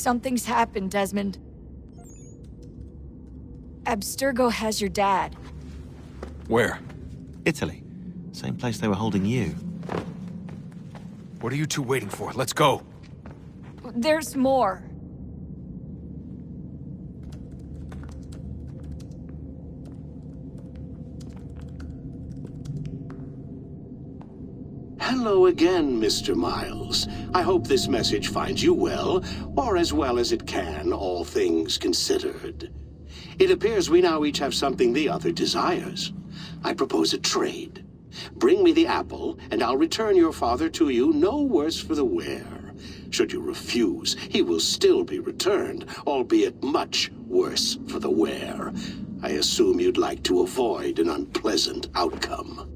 Something's happened, Desmond. Abstergo has your dad. Where? Italy. Same place they were holding you. What are you two waiting for? Let's go! There's more. Hello again, Mr. Miles. I hope this message finds you well, or as well as it can, all things considered. It appears we now each have something the other desires. I propose a trade. Bring me the apple, and I'll return your father to you no worse for the wear. Should you refuse, he will still be returned, albeit much worse for the wear. I assume you'd like to avoid an unpleasant outcome.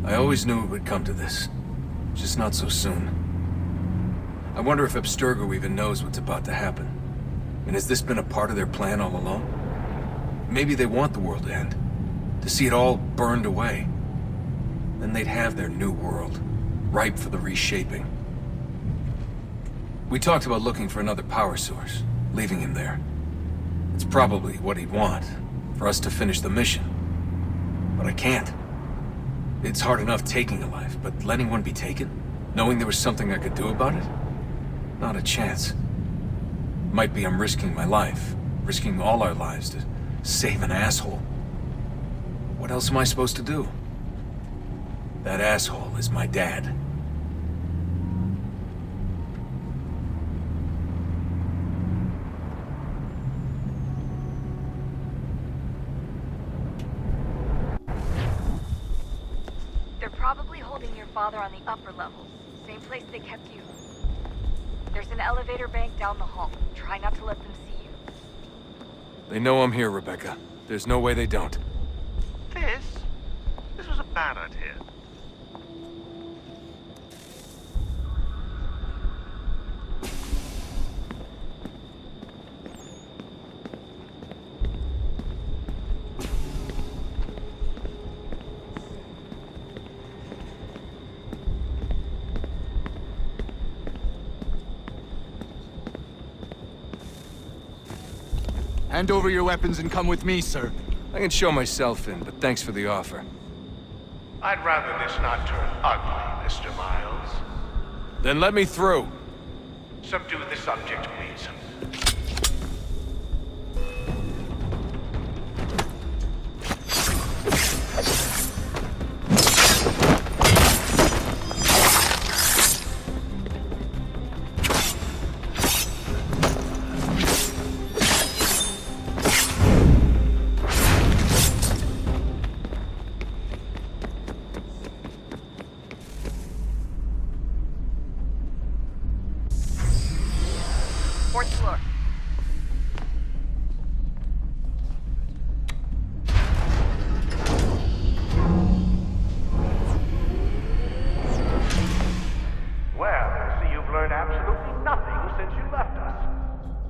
I always knew it would come to this. Just not so soon. I wonder if Abstergo even knows what's about to happen. And has this been a part of their plan all along? Maybe they want the world to end. To see it all burned away. Then they'd have their new world, ripe for the reshaping. We talked about looking for another power source, leaving him there. It's probably what he'd want, for us to finish the mission. But I can't. It's hard enough taking a life, but letting one be taken? Knowing there was something I could do about it? Not a chance. Might be I'm risking my life, risking all our lives to save an asshole. What else am I supposed to do? That asshole is my dad. They're probably holding your father on the upper levels. Same place they kept you. There's an elevator bank down the hall. Try not to let them see you. They know I'm here, Rebecca. There's no way they don't. This was a bad idea. Hand over your weapons and come with me, sir. I can show myself in, but thanks for the offer. I'd rather this not turn ugly, Mr. Miles. Then let me through. Subdue the subject, please. Fourth floor. Well, I see you've learned absolutely nothing since you left us.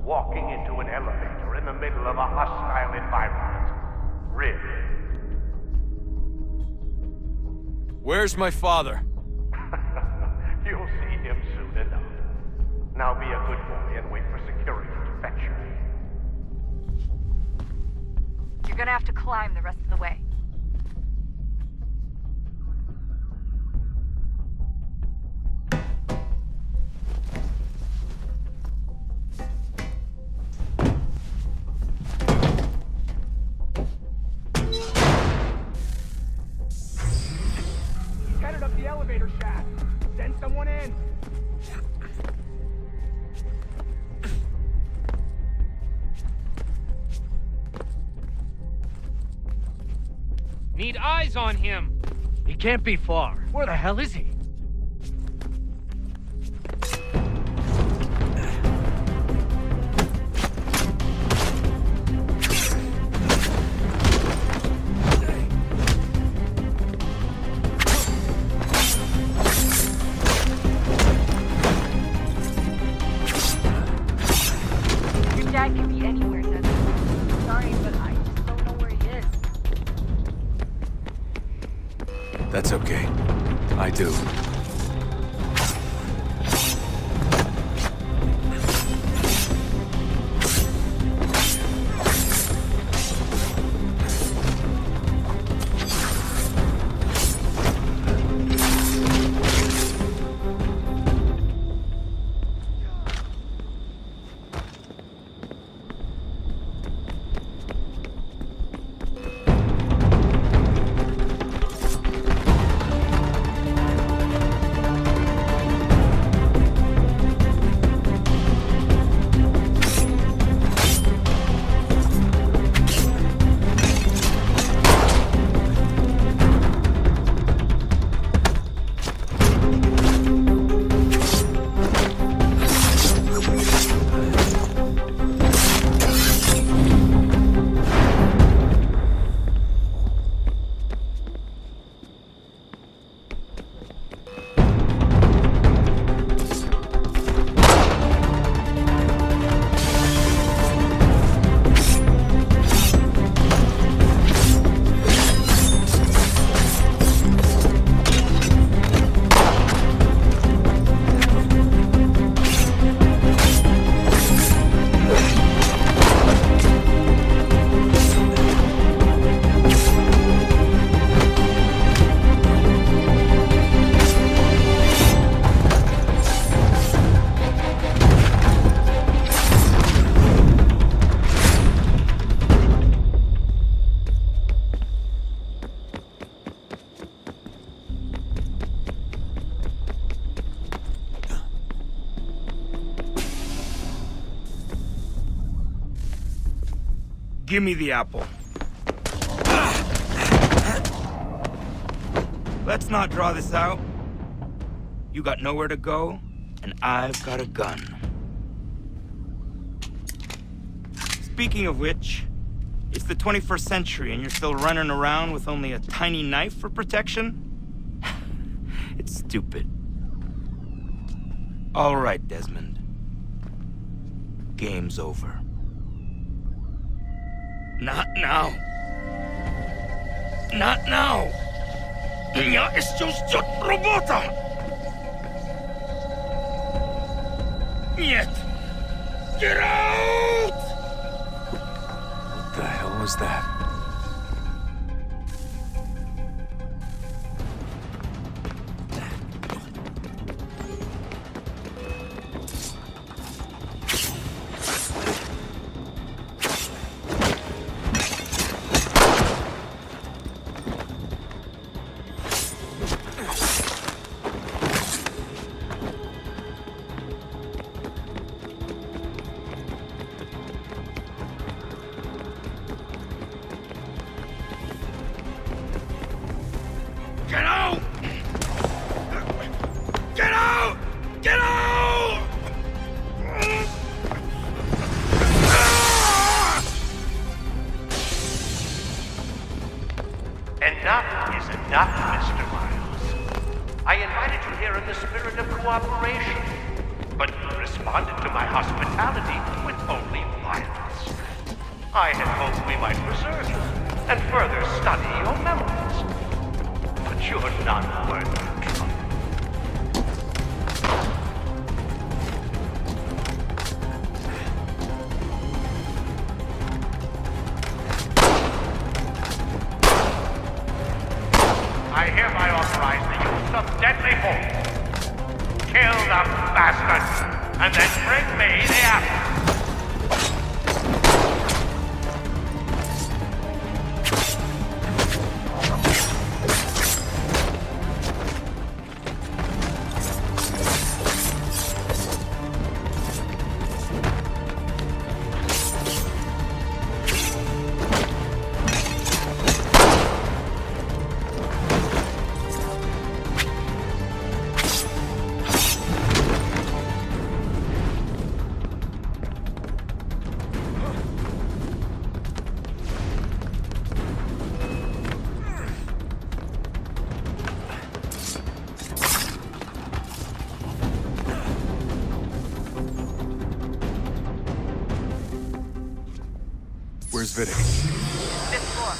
Walking into an elevator in the middle of a hostile environment. Really? Where's my father? You'll see him soon enough. Now be a good boy and wait for security to fetch you. You're gonna have to climb the rest of the way. He's headed up the elevator shaft. Send someone in. Need eyes on him. He can't be far. Where the hell is he? Your dad can be anywhere, Desmond. Sorry, but I just don't know where he is. That's okay. I do. Give me the apple. Let's not draw this out. You got nowhere to go, and I've got a gun. Speaking of which, it's the 21st century and you're still running around with only a tiny knife for protection? It's stupid. All right, Desmond. Game's over. Not now. Not now. Я еще ждет работа. Нет. Get out! What the hell was that? Get out! Get out! Get out! Enough is enough, Mr. Miles. I invited you here in the spirit of cooperation, but you responded to my hospitality with only violence. I had hoped we might preserve you and further study your memories. But you're not worth the trouble. I hereby authorize the use of deadly force. Kill the bastard, and then bring me the apple. Where's Vidic? Fifth floor.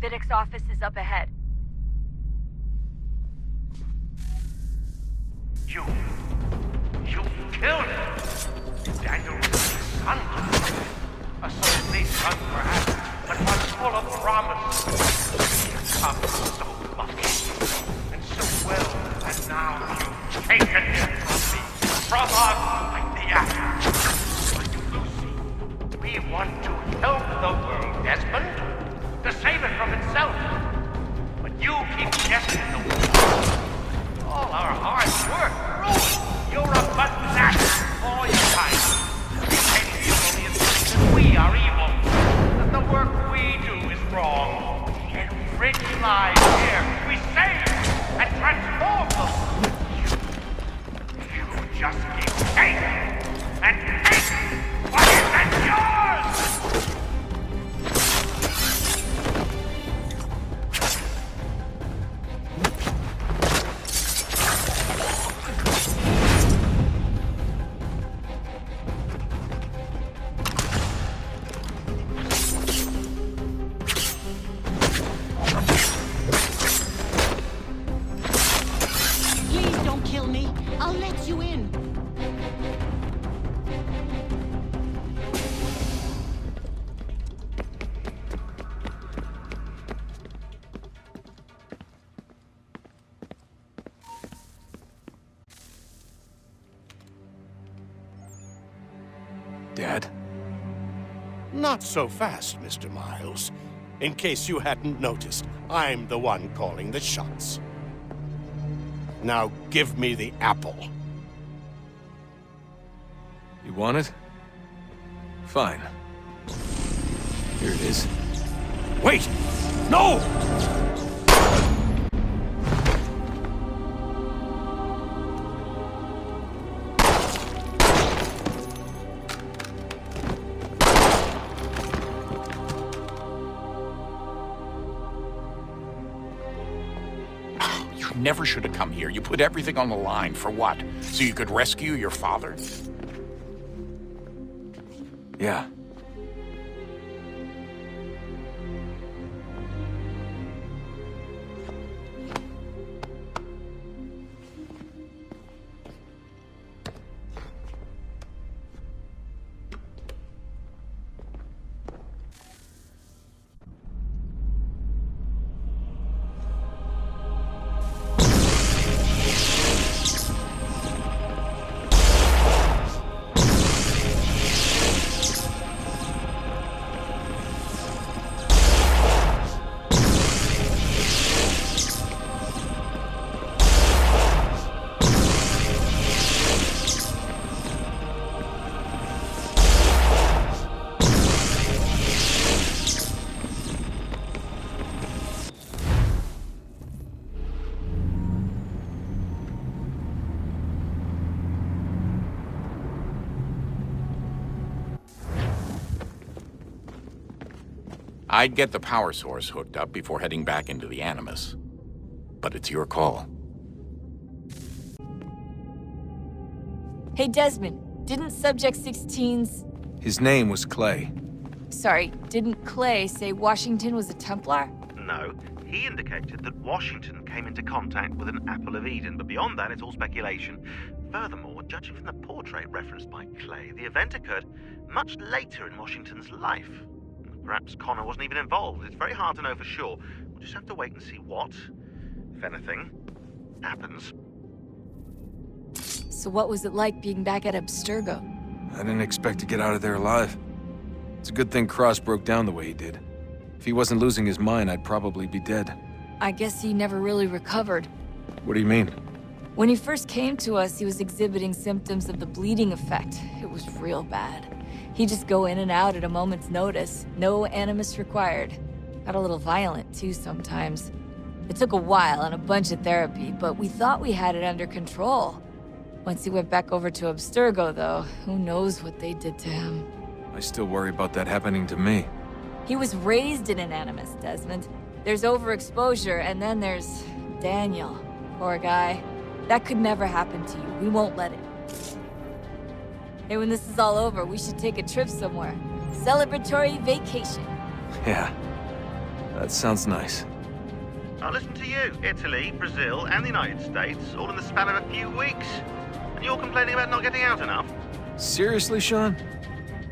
Vidic's office is up ahead. You killed Daniel's son. A silly son, perhaps, but one full of promise. Come so much, and so well, and now you've taken him from us like the apple. Lucy, we want to help the world, Desmond, to save it from itself. But you keep guessing the world. All our hard work ruined. You're a pathetic, all your kind. You can't feel only that we are evil, that the work we do is wrong. Enrich lives here, we save and transform them. You just keep taking and taking what isn't yours! Please don't kill me. I'll let you in. Dad? Not so fast, Mr. Miles. In case you hadn't noticed, I'm the one calling the shots. Now give me the apple. You want it? Fine. Here it is. Wait! No! You never should have come here. You put everything on the line. For what? So you could rescue your father? Yeah. I'd get the power source hooked up before heading back into the Animus. But it's your call. Hey, Desmond, didn't Subject 16's... His name was Clay. Sorry, didn't Clay say Washington was a Templar? No, he indicated that Washington came into contact with an Apple of Eden, but beyond that, it's all speculation. Furthermore, judging from the portrait referenced by Clay, the event occurred much later in Washington's life. Perhaps Connor wasn't even involved. It's very hard to know for sure. We'll just have to wait and see what, if anything, happens. So what was it like being back at Abstergo? I didn't expect to get out of there alive. It's a good thing Cross broke down the way he did. If he wasn't losing his mind, I'd probably be dead. I guess he never really recovered. What do you mean? When he first came to us, he was exhibiting symptoms of the bleeding effect. It was real bad. He'd just go in and out at a moment's notice. No animus required. Got a little violent, too, sometimes. It took a while and a bunch of therapy, but we thought we had it under control. Once he went back over to Abstergo, though, who knows what they did to him. I still worry about that happening to me. He was raised in an animus, Desmond. There's overexposure, and then there's Daniel. Poor guy. That could never happen to you. We won't let it. Hey, when this is all over, we should take a trip somewhere. Celebratory vacation. Yeah, that sounds nice. Now listen to you. Italy, Brazil, and the United States, all in the span of a few weeks. And you're complaining about not getting out enough? Seriously, Sean?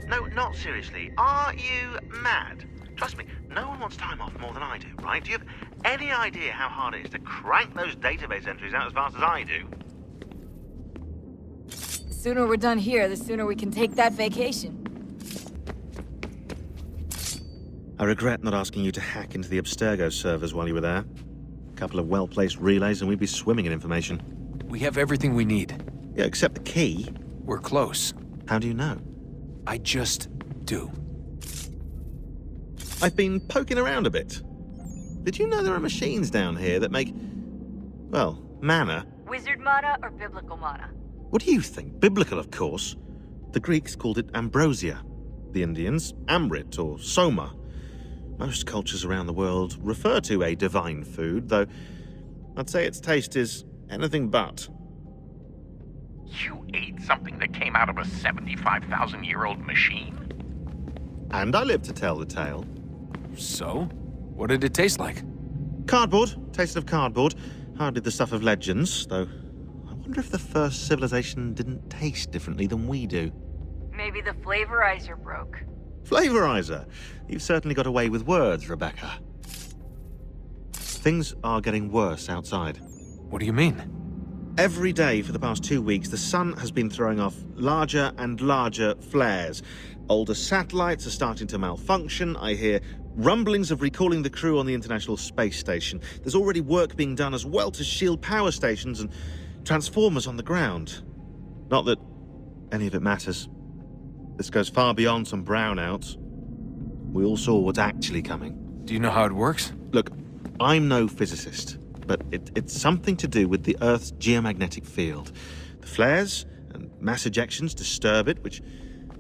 No, not seriously. Are you mad? Trust me, no one wants time off more than I do, right? Do you have any idea how hard it is to crank those database entries out as fast as I do? The sooner we're done here, the sooner we can take that vacation. I regret not asking you to hack into the Abstergo servers while you were there. A couple of well-placed relays and we'd be swimming in information. We have everything we need. Yeah, except the key. We're close. How do you know? I just do. I've been poking around a bit. Did you know there are machines down here that make, well, mana? Wizard mana or biblical mana? What do you think? Biblical, of course. The Greeks called it ambrosia. The Indians, amrit or soma. Most cultures around the world refer to a divine food, though I'd say its taste is anything but. You ate something that came out of a 75,000-year-old machine? And I live to tell the tale. So? What did it taste like? Cardboard. Tasted of cardboard. Hardly the stuff of legends, though. I wonder if the first civilization didn't taste differently than we do. Maybe the flavorizer broke. Flavorizer! You've certainly got away with words, Rebecca. Things are getting worse outside. What do you mean? Every day for the past 2 weeks, the sun has been throwing off larger and larger flares. Older satellites are starting to malfunction. I hear rumblings of recalling the crew on the International Space Station. There's already work being done as well to shield power stations and transformers on the ground. Not that any of it matters. This goes far beyond some brownouts. We all saw what's actually coming. Do you know how it works? Look, I'm no physicist, but it's something to do with the Earth's geomagnetic field. The flares and mass ejections disturb it, which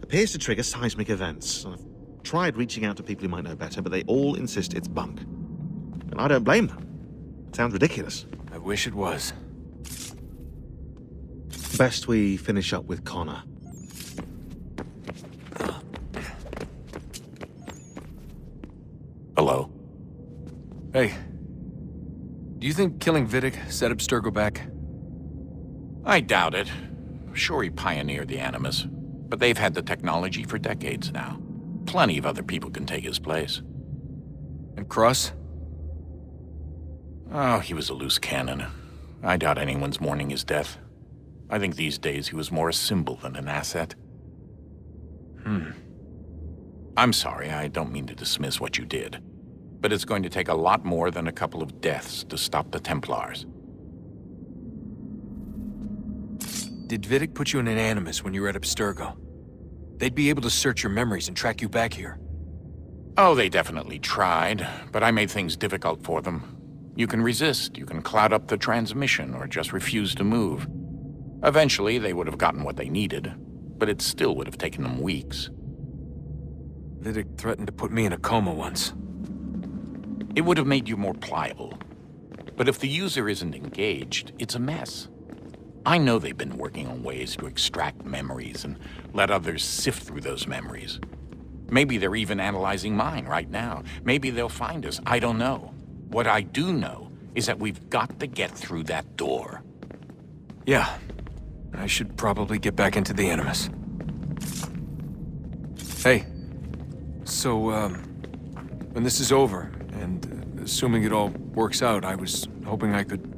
appears to trigger seismic events. I've tried reaching out to people who might know better, but they all insist it's bunk. And I don't blame them. It sounds ridiculous. I wish it was. Best we finish up with Connor. Hello? Hey. Do you think killing Vidic set Abstergo back? I doubt it. Sure, he pioneered the Animus, but they've had the technology for decades now. Plenty of other people can take his place. And Cross? Oh, he was a loose cannon. I doubt anyone's mourning his death. I think these days he was more a symbol than an asset. I'm sorry, I don't mean to dismiss what you did. But it's going to take a lot more than a couple of deaths to stop the Templars. Did Vidic put you in an Animus when you were at Abstergo? They'd be able to search your memories and track you back here. Oh, they definitely tried, but I made things difficult for them. You can resist, you can cloud up the transmission, or just refuse to move. Eventually, they would have gotten what they needed, but it still would have taken them weeks. Vidic threatened to put me in a coma once. It would have made you more pliable. But if the user isn't engaged, it's a mess. I know they've been working on ways to extract memories and let others sift through those memories. Maybe they're even analyzing mine right now. Maybe they'll find us. I don't know. What I do know is that we've got to get through that door. Yeah. I should probably get back into the Animus. Hey. So, when this is over, and assuming it all works out, I was hoping I could,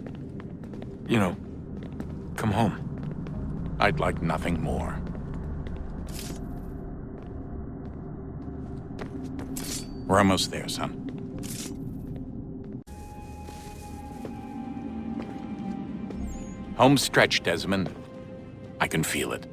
come home. I'd like nothing more. We're almost there, son. Home stretch, Desmond. I can feel it.